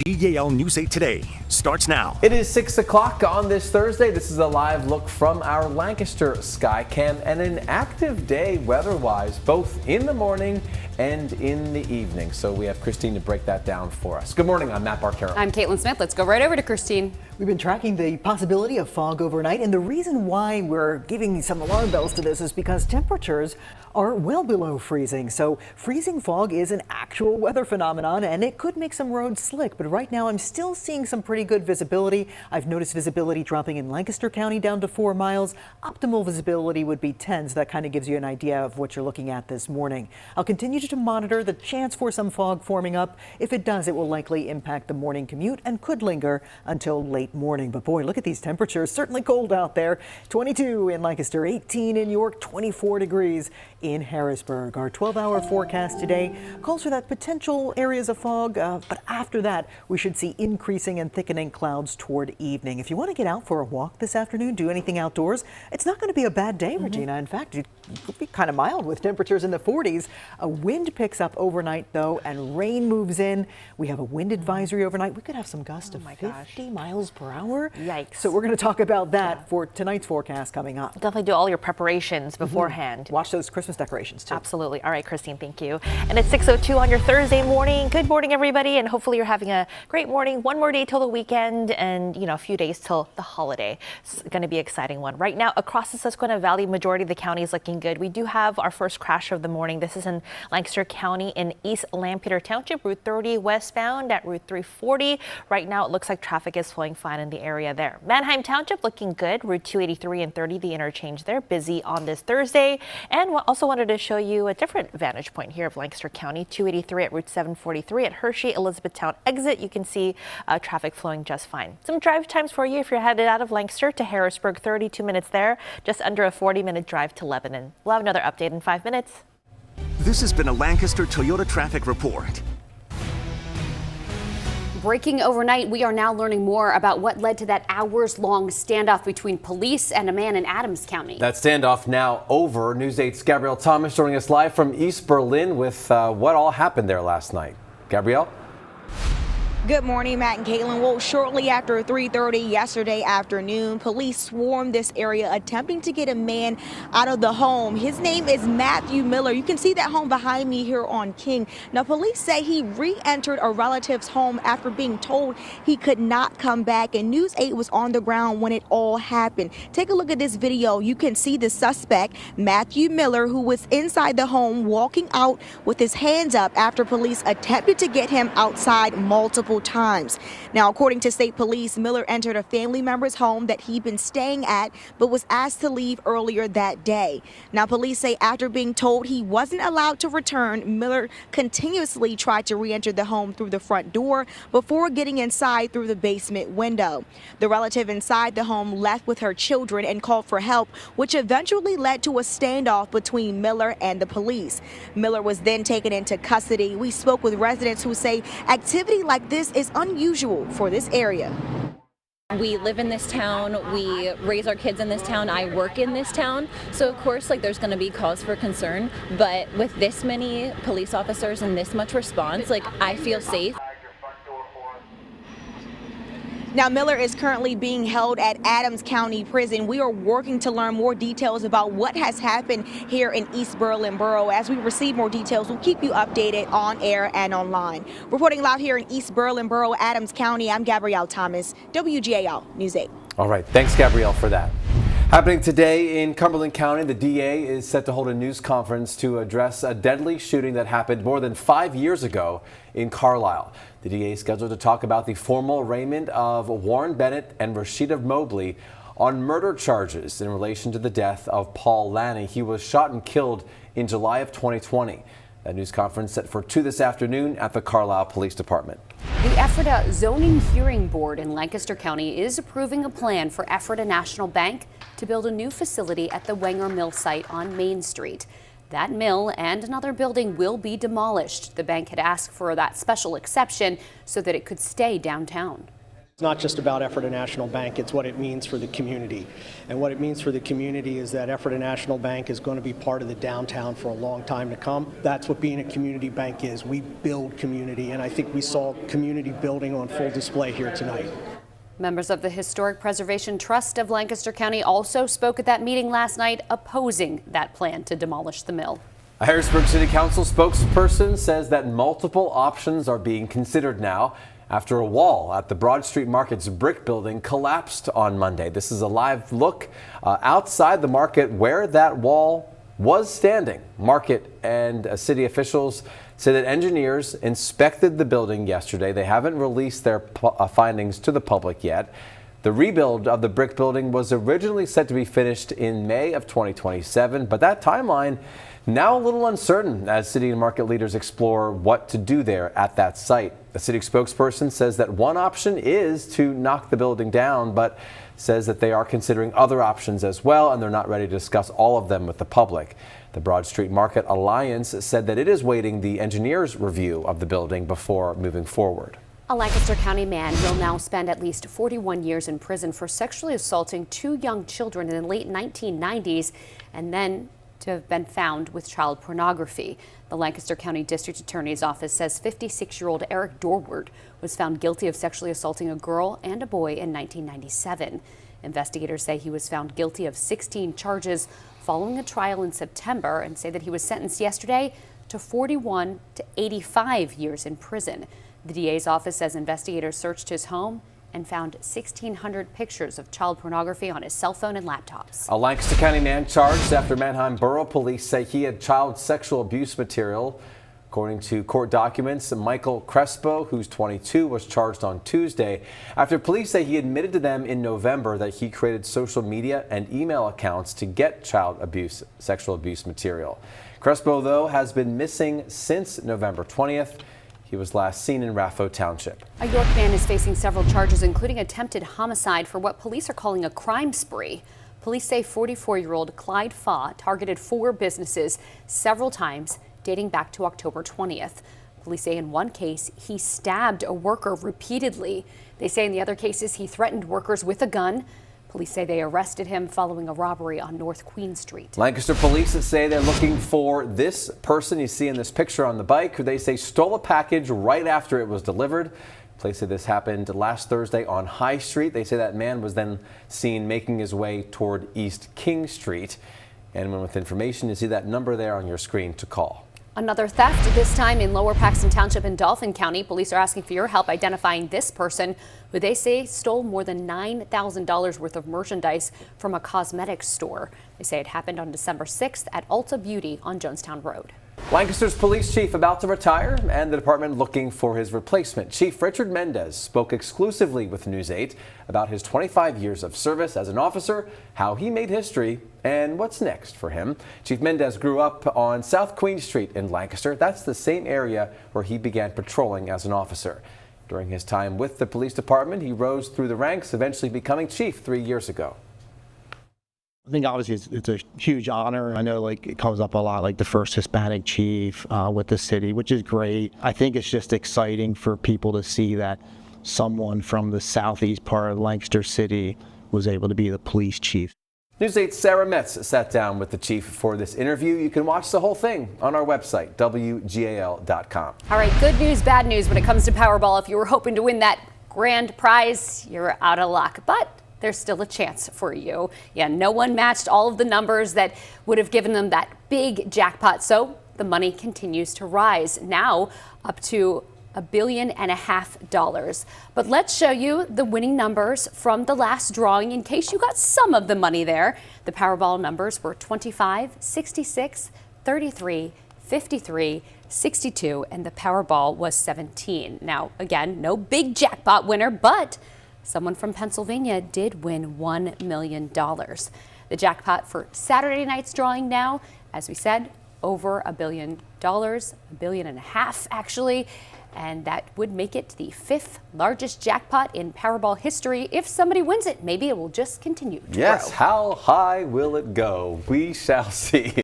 WGAL News 8 Today starts now. It is 6 o'clock on this Thursday. This is a live look from our Lancaster Skycam and an active day weather-wise, both in the morning and in the evening. So we have Christine to break that down for us. Good morning, I'm Matt Barcaro. I'm Caitlin Smith. Let's go right over to Christine. We've been tracking the possibility of fog overnight, and the reason why we're giving some alarm bells to this is because temperatures are well below freezing. So freezing fog is an actual weather phenomenon, and it could make some roads slick. But right now I'm still seeing some pretty good visibility. I've noticed visibility dropping in Lancaster County down to 4 miles. Optimal visibility would be 10, so that kind of gives you an idea of what you're looking at this morning. I'll continue to monitor the chance for some fog forming up. If it does, it will likely impact the morning commute and could linger until late morning. But boy, look at these temperatures. Certainly cold out there. 22 in Lancaster, 18 in York, 24 degrees in Harrisburg. Our 12-hour forecast today calls for that potential areas of fog, but after that, we should see increasing and thickening clouds toward evening. If you want to get out for a walk this afternoon, do anything outdoors, it's not going to be a bad day, Regina. In fact, it could be kind of mild with temperatures in the 40s. A wind picks up overnight, though, and rain moves in. We have a wind advisory overnight. We could have some gusts of 50 miles per hour. Yikes. So we're going to talk about that for tonight's forecast coming up. Definitely do all your preparations beforehand. Watch those Christmas decorations, too. Absolutely. All right, Christine, thank you. And it's 6:02 on your Thursday morning. Good morning, everybody, and hopefully you're having a great morning. One more day till the weekend and, a few days till the holiday. It's going to be an exciting one. Right now, across the Susquehanna Valley, majority of the county is looking good. We do have our first crash of the morning. This is in Lancaster County in East Lampeter Township, Route 30 westbound at Route 340. Right now, it looks like traffic is flowing fine in the area there. Manheim Township looking good. Route 283 and 30, the interchange there, busy on this Thursday. And we also wanted to show you a different vantage point here of Lancaster County, 283 at Route 743 at Hershey Elizabethtown exit. You can see traffic flowing just fine. Some drive times for you if you're headed out of Lancaster to Harrisburg, 32 minutes there, just under a 40-minute drive to Lebanon. We'll have another update in 5 minutes. This has been a Lancaster Toyota traffic report. Breaking overnight, we are now learning more about what led to that hours-long standoff between police and a man in Adams County. That standoff now over. News 8's Gabrielle Thomas joining us live from East Berlin with what all happened there last night. Gabrielle? Good morning, Matt and Caitlin. Well, shortly after 3:30 yesterday afternoon, police swarmed this area attempting to get a man out of the home. His name is Matthew Miller. You can see that home behind me here on King. Now, police say he re-entered a relative's home after being told he could not come back, and News 8 was on the ground when it all happened. Take a look at this video. You can see the suspect, Matthew Miller, who was inside the home walking out with his hands up after police attempted to get him outside multiple times. Now, according to state police, Miller entered a family member's home that he'd been staying at, but was asked to leave earlier that day. Now, police say after being told he wasn't allowed to return, Miller continuously tried to re-enter the home through the front door before getting inside through the basement window. The relative inside the home left with her children and called for help, which eventually led to a standoff between Miller and the police. Miller was then taken into custody. We spoke with residents who say activity like this is unusual for this area. We live in this town, we raise our kids in this town, I work in this town, so of course there's going to be cause for concern, but with this many police officers and this much response, I feel safe. Now, Miller is currently being held at Adams County Prison. We are working to learn more details about what has happened here in East Berlin Borough. As we receive more details, we'll keep you updated on air and online. Reporting live here in East Berlin Borough, Adams County, I'm Gabrielle Thomas, WGAL News 8. All right, thanks, Gabrielle, for that. Happening today in Cumberland County, the DA is set to hold a news conference to address a deadly shooting that happened more than 5 years ago in Carlisle. The DA is scheduled to talk about the formal arraignment of Warren Bennett and Rashida Mobley on murder charges in relation to the death of Paul Lanny. He was shot and killed in July of 2020. That news conference set for 2 this afternoon at the Carlisle Police Department. The Ephrata Zoning Hearing Board in Lancaster County is approving a plan for Ephrata National Bank to build a new facility at the Wenger Mill site on Main Street. That mill and another building will be demolished. The bank had asked for that special exception so that it could stay downtown. It's not just about Ephrata National Bank, it's what it means for the community. And what it means for the community is that Ephrata National Bank is going to be part of the downtown for a long time to come. That's what being a community bank is. We build community, and I think we saw community building on full display here tonight. Members of the Historic Preservation Trust of Lancaster County also spoke at that meeting last night opposing that plan to demolish the mill. A Harrisburg City Council spokesperson says that multiple options are being considered now after a wall at the Broad Street Market's brick building collapsed on Monday. This is a live look outside the market where that wall was standing. Market and city officials say that engineers inspected the building yesterday. They haven't released their findings to the public yet. The rebuild of the brick building was originally set to be finished in May of 2027, but that timeline now a little uncertain as city and market leaders explore what to do there at that site. The city spokesperson says that one option is to knock the building down, but says that they are considering other options as well, and they're not ready to discuss all of them with the public. The Broad Street Market Alliance said that it is waiting the engineer's review of the building before moving forward. A Lancaster County man will now spend at least 41 years in prison for sexually assaulting 2 young children in the late 1990s and then to have been found with child pornography. The Lancaster County District Attorney's Office says 56-year-old Eric Dorward was found guilty of sexually assaulting a girl and a boy in 1997. Investigators say he was found guilty of 16 charges following a trial in September and say that he was sentenced yesterday to 41 to 85 years in prison. The DA's office says investigators searched his home and found 1,600 pictures of child pornography on his cell phone and laptops. A Lancaster County man charged after Manheim Borough Police say he had child sexual abuse material. According to court documents, Michael Crespo, who's 22, was charged on Tuesday after police say he admitted to them in November that he created social media and email accounts to get sexual abuse material. Crespo, though, has been missing since November 20th. He was last seen in Raffo Township. A York man is facing several charges, including attempted homicide for what police are calling a crime spree. Police say 44-year-old Clyde Faw targeted 4 businesses several times, dating back to October 20th. Police say in one case, he stabbed a worker repeatedly. They say in the other cases, he threatened workers with a gun. Police say they arrested him following a robbery on North Queen Street. Lancaster police say they're looking for this person you see in this picture on the bike, who they say stole a package right after it was delivered. Police say this happened last Thursday on High Street. They say that man was then seen making his way toward East King Street. Anyone with information, you see that number there on your screen to call. Another theft, this time in Lower Paxton Township in Dauphin County. Police are asking for your help identifying this person, who they say stole more than $9,000 worth of merchandise from a cosmetics store. They say it happened on December 6th at Ulta Beauty on Jonestown Road. Lancaster's police chief about to retire and the department looking for his replacement. Chief Richard Mendez spoke exclusively with News 8 about his 25 years of service as an officer, how he made history, and what's next for him. Chief Mendez grew up on South Queen Street in Lancaster. That's the same area where he began patrolling as an officer. During his time with the police department, he rose through the ranks, eventually becoming chief 3 years ago. I think obviously it's a huge honor. I know it comes up a lot, like the first Hispanic chief with the city, which is great. I think it's just exciting for people to see that someone from the southeast part of Lancaster City was able to be the police chief. News 8's Sarah Metz sat down with the chief for this interview. You can watch the whole thing on our website, WGAL.com. All right, good news, bad news when it comes to Powerball. If you were hoping to win that grand prize, you're out of luck. But there's still a chance for you. Yeah, no one matched all of the numbers that would have given them that big jackpot. So the money continues to rise, now up to $1.5 billion. But let's show you the winning numbers from the last drawing in case you got some of the money there. The Powerball numbers were 25, 66, 33, 53, 62, and the Powerball was 17. Now, again, no big jackpot winner, but someone from Pennsylvania did win $1 million. The jackpot for Saturday night's drawing now, as we said, over $1 billion, $1.5 billion actually, and that would make it the 5th largest jackpot in Powerball history. If somebody wins it, maybe it will just continue to grow. Yes, how high will it go? We shall see.